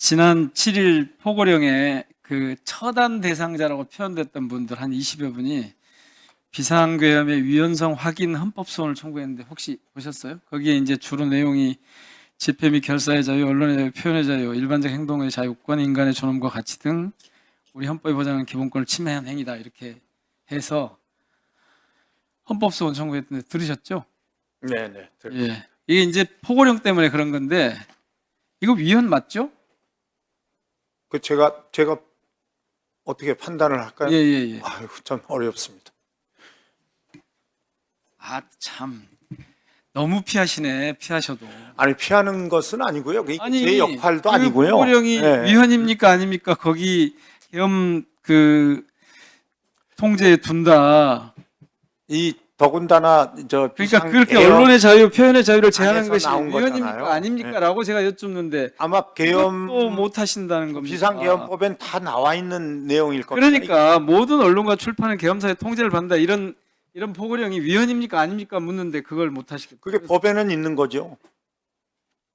지난 7일 포고령에 그 처단 대상자라고 표현됐던 분들 한 20여 분이 비상계엄의 위헌성 확인 헌법소원을 청구했는데 혹시 보셨어요? 거기에 이제 주로 내용이 집회 및 결사의 자유, 언론의 자유, 표현의 자유, 일반적 행동의 자유권, 인간의 존엄과 가치 등 우리 헌법이 보장하는 기본권을 침해한 행위다 이렇게 해서 헌법소원 청구했는데 들으셨죠? 네네. 예. 이게 이제 포고령 때문에 그런 건데 이거 위헌 맞죠? 그 제가 어떻게 판단을 할까요? 예. 아유, 참 어렵습니다. 아, 참. 너무 피하시네, 피하셔도. 아니, 피하는 것은 아니고요. 이게 아니, 제 역할도 그 아니고요. 포고령이 네. 위헌입니까? 아닙니까? 거기 계엄 통제에 둔다. 이 더군다나 그러니까 그렇게 언론의 자유, 표현의 자유를 제한하는 안에서 것이 나온 위헌입니까? 거잖아요. 아닙니까? 라고 제가 여쭙는데 아마 그것도 못 하신다는 겁니다. 비상계엄법엔 다 나와 있는 내용일 겁니다. 그러니까 모든 언론과 출판은 계엄사의 통제를 받는다. 이런 포고령이 위헌입니까? 아닙니까? 묻는데 그걸 못 하시겠어요. 그게 법에는 있는 거죠.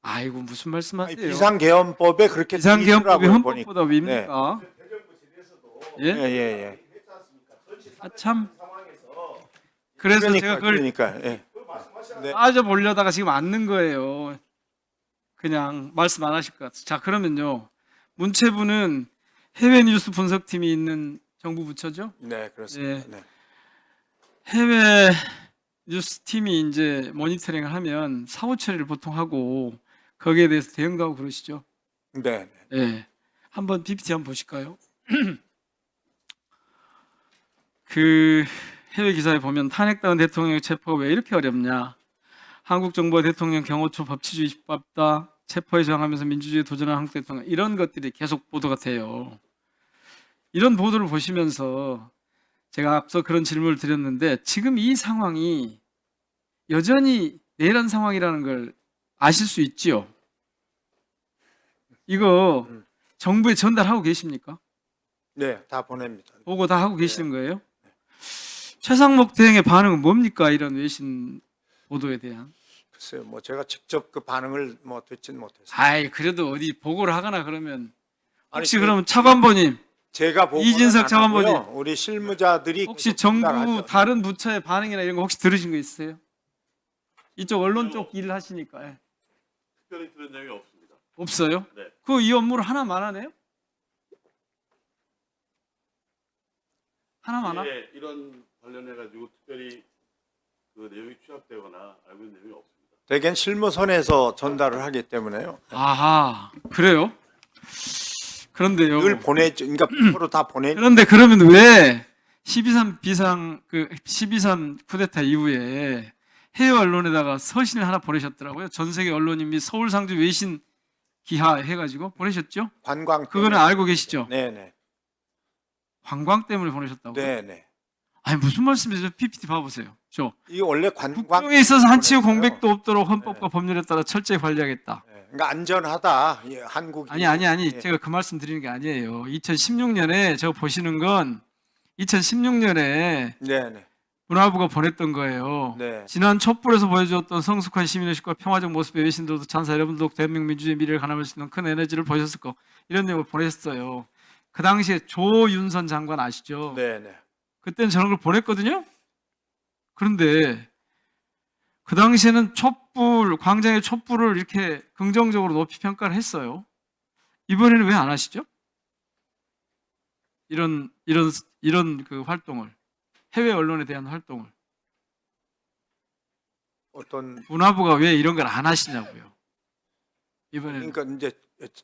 아이고 무슨 아니, 말씀하세요? 비상계엄법에 그렇게 비상계엄법이 돼 있더라고요, 헌법보다 위입니까? 네. 예? 예. 아, 참. 그래서 제가 그걸 그러니까. 예. 네. 따져보려다가 지금 앉는 거예요. 그냥 말씀 안 하실 것 같아요. 자, 그러면요. 문체부는 해외 뉴스 분석팀이 있는 정부 부처죠? 네, 그렇습니다. 예. 네. 해외 뉴스 팀이 이제 모니터링을 하면 사후 처리를 보통 하고 거기에 대해서 대응도 하고 그러시죠? 네. 예. 한번 PPT 한번 보실까요? 그 해외 기사에 보면 탄핵당한 대통령의 체포가 왜 이렇게 어렵냐? 한국 정부와 대통령 경호처 법치주의 집밥다. 체포에 저항하면서 민주주의에 도전한 한국 대통령 이런 것들이 계속 보도가 돼요. 이런 보도를 보시면서 제가 앞서 그런 질문을 드렸는데 지금 이 상황이 여전히 내란 상황이라는 걸 아실 수 있지요? 이거 정부에 전달하고 계십니까? 네, 다 보냅니다. 보고 다 하고 계시는 거예요? 최상목 대행의 반응은 뭡니까? 이런 외신 보도에 대한. 글쎄요, 뭐 제가 직접 그 반응을 뭐 듣진 못했어요. 아이, 그래도 어디 보고를 하거나 그러면 혹시 아니, 그러면 차관보님 제가 보고는 이진석 안 차관보님, 하고요. 우리 실무자들이 혹시 계속 정부 전달하죠. 다른 부처의 반응이나 이런 거 혹시 들으신 거 있으세요? 이쪽 언론 쪽 일을 하시니까. 예. 특별히 들은 내용이 없습니다. 없어요? 네. 그 이 업무를 하나만 하네요? 하나만 하? 예, 이런 관련해 가지고 특별히 그 내용이 취합되거나 알고 있는 내용이 없습니다. 대개는 실무선에서 전달을 하기 때문에요. 아하, 그래요? 그런데요. 늘 보내죠. 그러니까 서로 다 보내. 그런데 그러면 왜 12.3 쿠데타 이후에 해외 언론에다가 서신을 하나 보내셨더라고요. 전 세계 언론인 및 서울 상주 외신 기하 해가지고 보내셨죠? 관광. 그거는 알고 계시죠? 네네. 관광 때문에 보내셨다고? 네네. 아니 무슨 말씀이세요? PPT 봐보세요. 이게 원래 관광. 국정에 있어서 한치의 보냈어요. 공백도 없도록 헌법과 법률에 따라 철저히 관리하겠다. 네, 그러니까 안전하다. 예, 한국이. 아니. 예. 제가 그 말씀 드리는 게 아니에요. 2016년에 제가 보시는 건 2016년에 네네. 문화부가 보냈던 거예요. 네. 지난 촛불에서 보여주었던 성숙한 시민의식과 평화적 모습의 외신들도 찬사 여러분도 대한민국 민주주의 미래를 가늠할 수 있는 큰 에너지를 보셨을 거 이런 내용을 보냈어요. 그 당시에 조윤선 장관 아시죠? 네네. 그때는 저런 걸 보냈거든요. 그런데 그 당시에는 광장의 촛불을 이렇게 긍정적으로 높이 평가를 했어요. 이번에는 왜 안 하시죠? 이런 그 활동을 해외 언론에 대한 활동을 어떤. 문화부가 왜 이런 걸 안 하시냐고요. 이번에는 그러니까 이제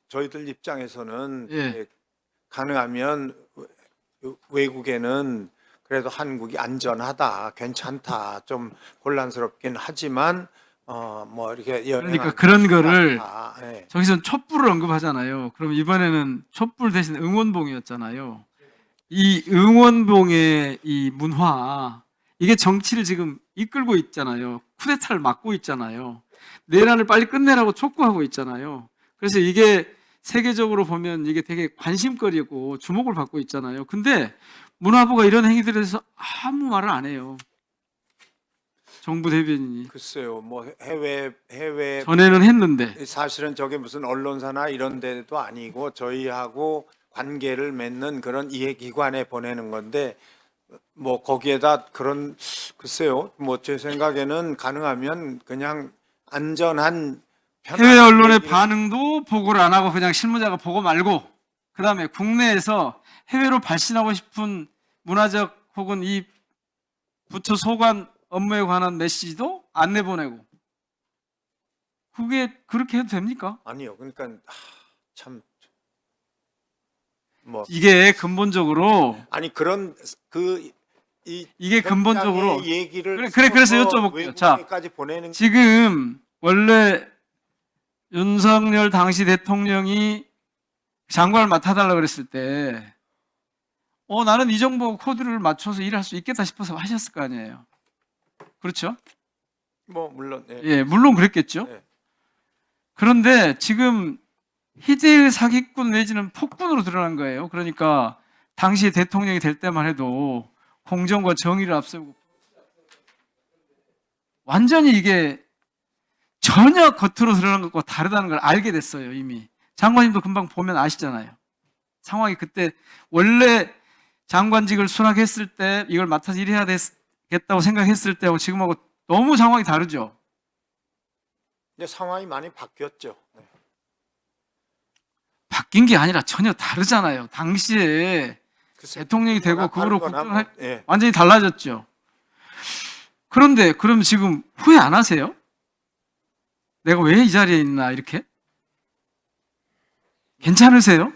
저희들 입장에서는 예. 예, 가능하면 외국에는 그래도 한국이 안전하다, 괜찮다, 좀 곤란스럽긴 하지만 뭐 이렇게 그러니까 그런 거를 예. 저기서는 촛불을 언급하잖아요. 그럼 이번에는 촛불 대신 응원봉이었잖아요. 이 응원봉의 이 문화 이게 정치를 지금 이끌고 있잖아요. 쿠데타를 막고 있잖아요. 내란을 빨리 끝내라고 촉구하고 있잖아요. 그래서 이게 세계적으로 보면 이게 되게 관심거리고 주목을 받고 있잖아요. 근데 문화부가 이런 행위들에 대해서 아무 말을 안 해요. 정부 대변인이 글쎄요, 뭐 해외 전에는 했는데 사실은 저게 무슨 언론사나 이런 데도 아니고 저희하고 관계를 맺는 그런 이해기관에 보내는 건데 뭐 거기에다 그런 글쎄요, 뭐 제 생각에는 가능하면 그냥 안전한 편한 해외 언론의 얘기- 반응도 보고를 안 하고 그냥 실무자가 보고 말고 그다음에 국내에서 해외로 발신하고 싶은 문화적 혹은 이 부처 소관 업무에 관한 메시지도 안 내보내고 그게 그렇게 해도 됩니까? 아니요, 그러니까 참 뭐 이게 근본적으로 아니 그런 그 이게 근본적으로 얘기를 그래서 써서 여쭤볼게요. 자, 외국에까지 보내는 지금 원래 윤석열 당시 대통령이 장관을 맡아달라 그랬을 때 나는 이 정보 코드를 맞춰서 일할 수 있겠다 싶어서 하셨을 거 아니에요. 그렇죠? 뭐 물론 예. 예, 물론 그랬겠죠. 네. 그런데 지금 희대의 사기꾼 내지는 폭군으로 드러난 거예요. 그러니까 당시 대통령이 될 때만 해도 공정과 정의를 앞세우고 완전히 이게 전혀 겉으로 드러난 것과 다르다는 걸 알게 됐어요. 이미 장관님도 금방 보면 아시잖아요. 상황이 그때 원래 장관직을 수락했을 때 이걸 맡아서 일해야 되겠다고 생각했을 때하고 지금하고 너무 상황이 다르죠. 이제 상황이 많이 바뀌었죠. 네. 바뀐 게 아니라 전혀 다르잖아요. 당시에 글쎄, 대통령이 되고 그거로 다르거나 국정할 뭐, 예. 완전히 달라졌죠. 그런데 그럼 지금 후회 안 하세요? 내가 왜 이 자리에 있나 이렇게? 괜찮으세요?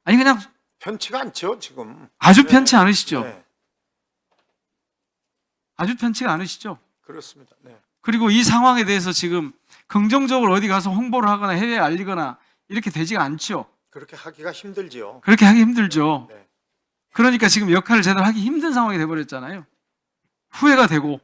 아니 그냥 편치가 않죠 지금. 아주 네. 편치 않으시죠? 네, 아주 편치가 않으시죠? 그렇습니다. 네. 그리고 이 상황에 대해서 지금 긍정적으로 어디 가서 홍보를 하거나 해외에 알리거나 이렇게 되지가 않죠. 그렇게 하기가 힘들지요. 그렇게 하기 힘들죠. 네. 그러니까 지금 역할을 제대로 하기 힘든 상황이 돼버렸잖아요. 후회가 되고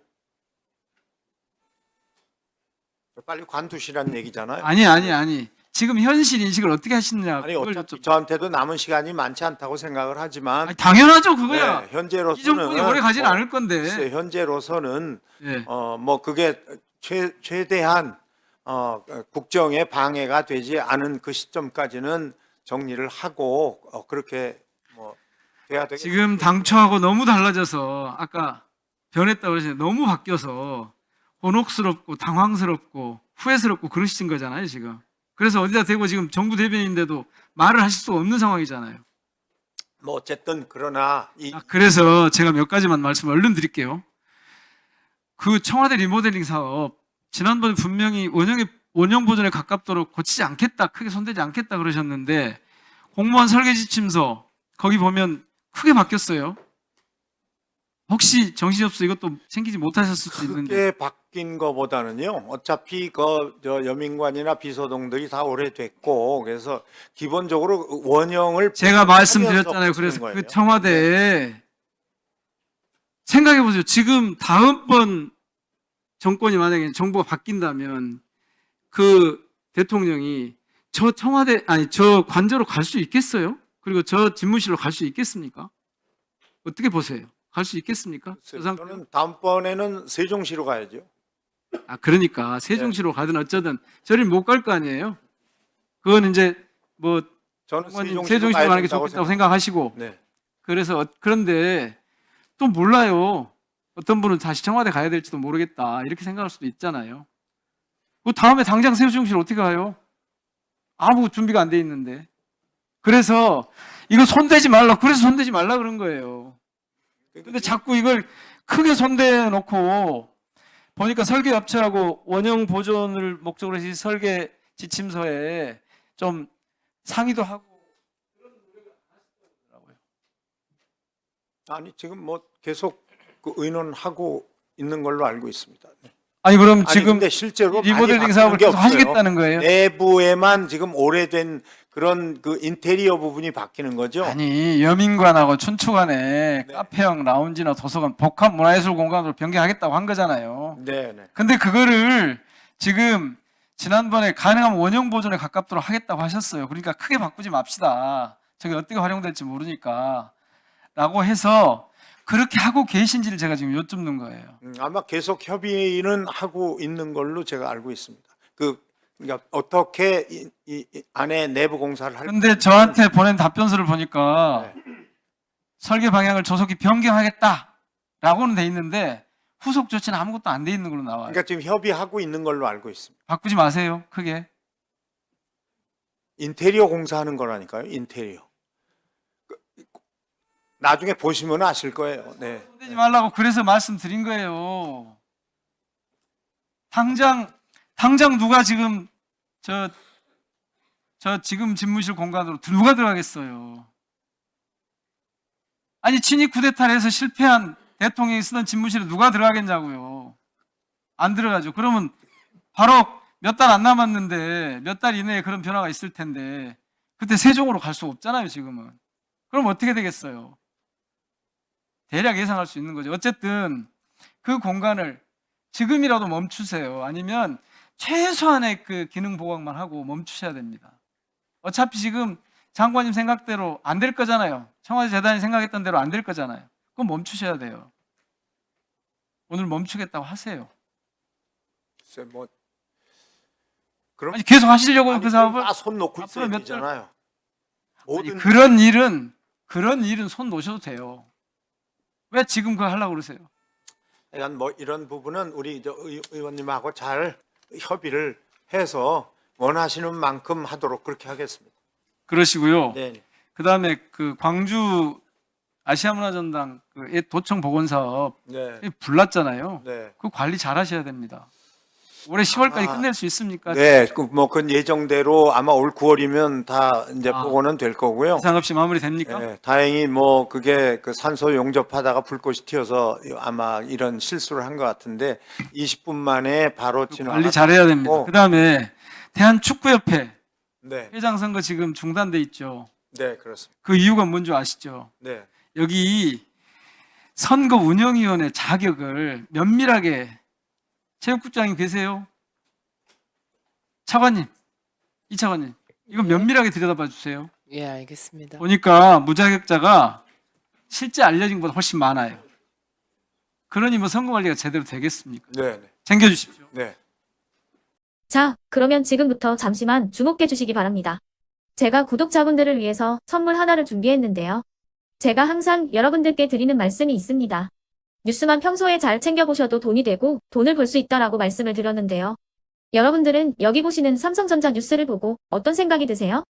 빨리 관두시란 얘기잖아요. 아니 지금 현실 인식을 어떻게 하시느냐 아니 그걸 어차피 여쭤- 저한테도 남은 시간이 많지 않다고 생각을 하지만 아니, 당연하죠 그거야. 네, 이 현재로서는 정권이 오래 가지는 뭐, 않을 건데. 글쎄, 현재로서는 예. 뭐 그게 최대한 국정에 방해가 되지 않은 그 시점까지는 정리를 하고 그렇게 뭐 돼야 되겠. 지금 당초하고 너무 달라져서 아까 변했다고 그러시는데 너무 바뀌어서 곤혹스럽고 당황스럽고 후회스럽고 그러신 거잖아요 지금. 그래서 어디다 대고 지금 정부 대변인인데도 말을 하실 수가 없는 상황이잖아요. 뭐 어쨌든 그러나 이 그래서 제가 몇 가지만 말씀 얼른 드릴게요. 그 청와대 리모델링 사업 지난번에 분명히 원형 보존에 가깝도록 고치지 않겠다, 크게 손대지 않겠다 그러셨는데 공무원 설계 지침서 거기 보면 크게 바뀌었어요. 혹시 정신이 없어 이것도 챙기지 못하셨을 수도 있는데 크게 바뀐 거보다는요. 어차피 저 여민관이나 비서동들이 다 오래됐고 그래서 기본적으로 원형을 제가 말씀드렸잖아요. 하면서 그래서 거예요. 그 청와대에 생각해 보세요. 지금 다음번 정권이 만약에 정부가 바뀐다면 그 대통령이 저 청와대 아니 저 관저로 갈 수 있겠어요? 그리고 저 집무실로 갈 수 있겠습니까? 어떻게 보세요? 갈 수 있겠습니까? 저 상태- 저는 다음번에는 세종시로 가야죠. 그러니까 세종시로 가든 어쩌든 저리 못 갈 거 아니에요. 그건 이제 뭐 저는 세종시로 세종시로 가야 가는 게 된다고 좋겠다고 생각하시고 네. 그래서 그런데 또 몰라요. 어떤 분은 다시 청와대 가야 될지도 모르겠다 이렇게 생각할 수도 있잖아요. 그 다음에 당장 세종시로 어떻게 가요? 아무 준비가 안 돼 있는데. 그래서 이거 손대지 말라. 그래서 손대지 말라 그런 거예요. 근데 자꾸 이걸 크게 손대 놓고 보니까 설계 업체하고 원형 보존을 목적으로 해서 설계 지침서에 좀 상의도 하고 아니 지금 뭐 계속 그 의논하고 있는 걸로 알고 있습니다. 네. 아니 그럼 아니, 지금 근데 실제로 많이 리모델링 바뀌는 사업을 게 계속 없어요. 하시겠다는 거예요? 내부에만 지금 오래된 그런 그 인테리어 부분이 바뀌는 거죠. 아니 여민관하고 춘추관에 네. 카페형 라운지나 도서관 복합 문화예술 공간으로 변경하겠다고 한 거잖아요. 네, 네. 근데 그거를 지금 지난번에 가능하면 원형 보존에 가깝도록 하겠다고 하셨어요. 그러니까 크게 바꾸지 맙시다. 저게 어떻게 활용될지 모르니까 라고 해서 그렇게 하고 계신지를 제가 지금 여쭙는 거예요. 아마 계속 협의는 하고 있는 걸로 제가 알고 있습니다. 그러니까 어떻게 이 안에 내부 공사를 할 근데 저한테 보낸 답변서를 보니까 네. 설계 방향을 조속히 변경하겠다라고는 돼 있는데 후속 조치는 아무것도 안 돼 있는 걸로 나와요. 그러니까 지금 협의하고 있는 걸로 알고 있습니다. 바꾸지 마세요. 크게. 인테리어 공사하는 거라니까요. 인테리어. 나중에 보시면 아실 거예요. 네. 되지 말라고 그래서 말씀드린 거예요. 당장 누가 지금 저 지금 집무실 공간으로 누가 들어가겠어요? 아니 친위 쿠데타를 해서 실패한 대통령이 쓰던 집무실에 누가 들어가겠냐고요. 안 들어가죠. 그러면 바로 몇 달 안 남았는데 몇 달 이내에 그런 변화가 있을 텐데 그때 세종으로 갈 수가 없잖아요, 지금은. 그럼 어떻게 되겠어요? 대략 예상할 수 있는 거죠. 어쨌든 그 공간을 지금이라도 멈추세요. 아니면 최소한의 그 기능 보강만 하고 멈추셔야 됩니다. 어차피 지금 장관님 생각대로 안 될 거잖아요. 청와대 재단이 생각했던 대로 안 될 거잖아요. 그럼 멈추셔야 돼요. 오늘 멈추겠다고 하세요. 글쎄 뭐 그럼 아니 계속 하시려고 그 사업을 다손 놓고 있어야 앞으로 몇 되잖아요. 아니, 모든 그런 일은 손 놓으셔도 돼요. 왜 지금 그거 하려고 그러세요? 그러니까 뭐 이런 부분은 우리 의원님하고 잘 협의를 해서 원하시는 만큼 하도록 그렇게 하겠습니다. 그러시고요. 네. 그다음에 그 광주 아시아문화전당 그 도청 복원사업 네. 불났잖아요. 네. 그 관리 잘 하셔야 됩니다. 올해 10월까지 아마- 끝낼 수 있습니까? 네. 그건 예정대로 아마 올 9월이면 다 이제 복원은 될 거고요. 이상 없이 마무리됩니까? 네, 다행히 뭐 그게 그 산소 용접하다가 불꽃이 튀어서 아마 이런 실수를 한 것 같은데 20분 만에 바로 그 진화. 관리 잘해야 됩니다. 그다음에 대한축구협회 네, 회장 선거 지금 중단돼 있죠. 네 그렇습니다. 그 이유가 뭔지 아시죠? 네, 여기 선거 운영위원회 자격을 면밀하게 체육국장님 계세요? 차관님, 이 차관님, 이거 면밀하게 들여다봐 주세요. 예, 알겠습니다. 보니까 무자격자가 실제 알려진 것보다 훨씬 많아요. 그러니 뭐 선거 관리가 제대로 되겠습니까? 네, 네, 챙겨주십시오. 네. 자, 그러면 지금부터 잠시만 주목해 주시기 바랍니다. 제가 구독자분들을 위해서 선물 하나를 준비했는데요. 제가 항상 여러분들께 드리는 말씀이 있습니다. 뉴스만 평소에 잘 챙겨보셔도 돈이 되고 돈을 벌 수 있다라고 말씀을 드렸는데요. 여러분들은 여기 보시는 삼성전자 뉴스를 보고 어떤 생각이 드세요?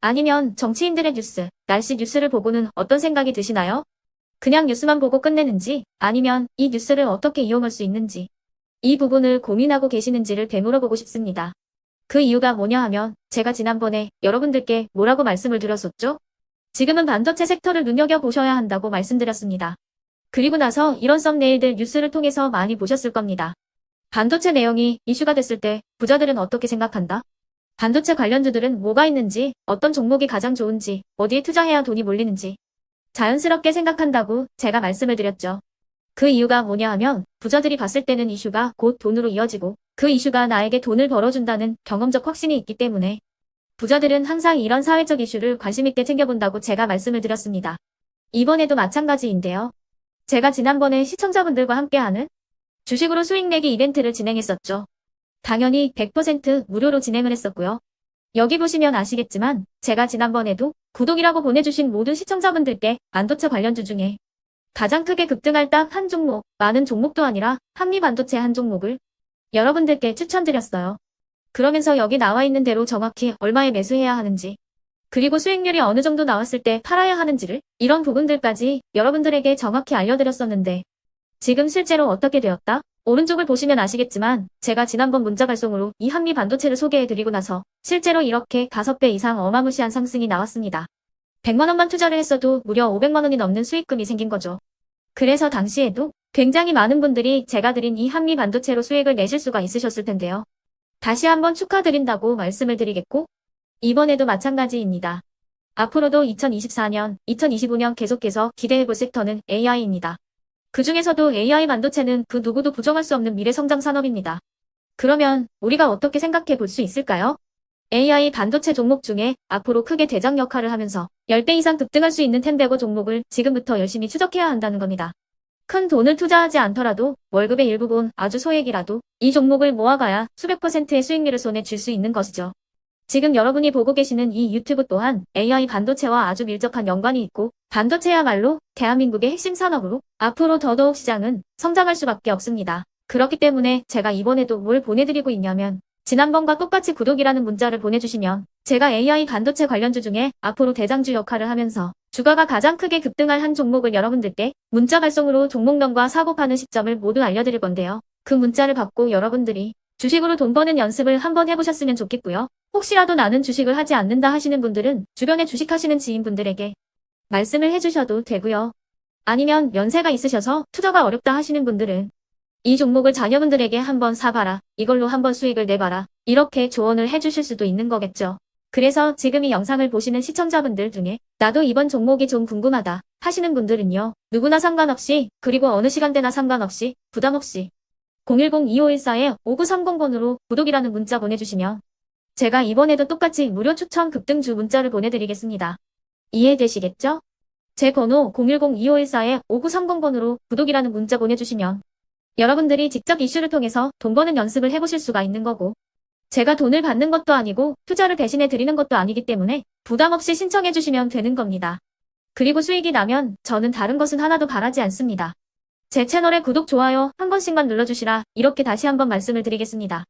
아니면 정치인들의 뉴스, 날씨 뉴스를 보고는 어떤 생각이 드시나요? 그냥 뉴스만 보고 끝내는지 아니면 이 뉴스를 어떻게 이용할 수 있는지 이 부분을 고민하고 계시는지를 되물어보고 싶습니다. 그 이유가 뭐냐 하면 제가 지난번에 여러분들께 뭐라고 말씀을 드렸었죠? 지금은 반도체 섹터를 눈여겨보셔야 한다고 말씀드렸습니다. 그리고 나서 이런 썸네일들 뉴스를 통해서 많이 보셨을 겁니다. 반도체 내용이 이슈가 됐을 때 부자들은 어떻게 생각한다? 반도체 관련주들은 뭐가 있는지, 어떤 종목이 가장 좋은지, 어디에 투자해야 돈이 몰리는지 자연스럽게 생각한다고 제가 말씀을 드렸죠. 그 이유가 뭐냐 하면 부자들이 봤을 때는 이슈가 곧 돈으로 이어지고 그 이슈가 나에게 돈을 벌어준다는 경험적 확신이 있기 때문에 부자들은 항상 이런 사회적 이슈를 관심 있게 챙겨본다고 제가 말씀을 드렸습니다. 이번에도 마찬가지인데요. 제가 지난번에 시청자분들과 함께하는 주식으로 수익 내기 이벤트를 진행했었죠. 당연히 100% 무료로 진행을 했었고요. 여기 보시면 아시겠지만 제가 지난번에도 구독이라고 보내주신 모든 시청자분들께 반도체 관련주 중에 가장 크게 급등할 딱 한 종목, 많은 종목도 아니라 한미반도체 한 종목을 여러분들께 추천드렸어요. 그러면서 여기 나와 있는 대로 정확히 얼마에 매수해야 하는지, 그리고 수익률이 어느 정도 나왔을 때 팔아야 하는지를 이런 부분들까지 여러분들에게 정확히 알려드렸었는데 지금 실제로 어떻게 되었다? 오른쪽을 보시면 아시겠지만 제가 지난번 문자 발송으로 이 한미반도체를 소개해드리고 나서 실제로 이렇게 5배 이상 어마무시한 상승이 나왔습니다. 100만 원만 투자를 했어도 무려 500만 원이 넘는 수익금이 생긴 거죠. 그래서 당시에도 굉장히 많은 분들이 제가 드린 이 한미반도체로 수익을 내실 수가 있으셨을 텐데요. 다시 한번 축하드린다고 말씀을 드리겠고 이번에도 마찬가지입니다. 앞으로도 2024년, 2025년 계속해서 기대해볼 섹터는 AI입니다. 그 중에서도 AI 반도체는 그 누구도 부정할 수 없는 미래 성장 산업입니다. 그러면 우리가 어떻게 생각해 볼 수 있을까요? AI 반도체 종목 중에 앞으로 크게 대장 역할을 하면서 10배 이상 급등할 수 있는 텐베고 종목을 지금부터 열심히 추적해야 한다는 겁니다. 큰 돈을 투자하지 않더라도 월급의 일부분 아주 소액이라도 이 종목을 모아가야 수백 %의 수익률을 손에 쥘 수 있는 것이죠. 지금 여러분이 보고 계시는 이 유튜브 또한 AI 반도체와 아주 밀접한 연관이 있고 반도체야말로 대한민국의 핵심 산업으로 앞으로 더더욱 시장은 성장할 수밖에 없습니다. 그렇기 때문에 제가 이번에도 뭘 보내드리고 있냐면 지난번과 똑같이 구독이라는 문자를 보내주시면 제가 AI 반도체 관련주 중에 앞으로 대장주 역할을 하면서 주가가 가장 크게 급등할 한 종목을 여러분들께 문자 발송으로 종목명과 사고 파는 시점을 모두 알려드릴 건데요. 그 문자를 받고 여러분들이 주식으로 돈 버는 연습을 한번 해보셨으면 좋겠고요. 혹시라도 나는 주식을 하지 않는다 하시는 분들은 주변에 주식하시는 지인분들에게 말씀을 해주셔도 되고요. 아니면 연세가 있으셔서 투자가 어렵다 하시는 분들은 이 종목을 자녀분들에게 한번 사봐라. 이걸로 한번 수익을 내봐라. 이렇게 조언을 해주실 수도 있는 거겠죠. 그래서 지금 이 영상을 보시는 시청자분들 중에 나도 이번 종목이 좀 궁금하다 하시는 분들은요. 누구나 상관없이 그리고 어느 시간대나 상관없이 부담없이 010-2514-5930번으로 구독이라는 문자 보내주시면 제가 이번에도 똑같이 무료 추천 급등주 문자를 보내드리겠습니다. 이해되시겠죠? 제 번호 010-2514-5930번으로 구독이라는 문자 보내주시면 여러분들이 직접 이슈를 통해서 돈 버는 연습을 해보실 수가 있는 거고 제가 돈을 받는 것도 아니고 투자를 대신해 드리는 것도 아니기 때문에 부담 없이 신청해 주시면 되는 겁니다. 그리고 수익이 나면 저는 다른 것은 하나도 바라지 않습니다. 제 채널에 구독, 좋아요 한 번씩만 눌러주시라 이렇게 다시 한번 말씀을 드리겠습니다.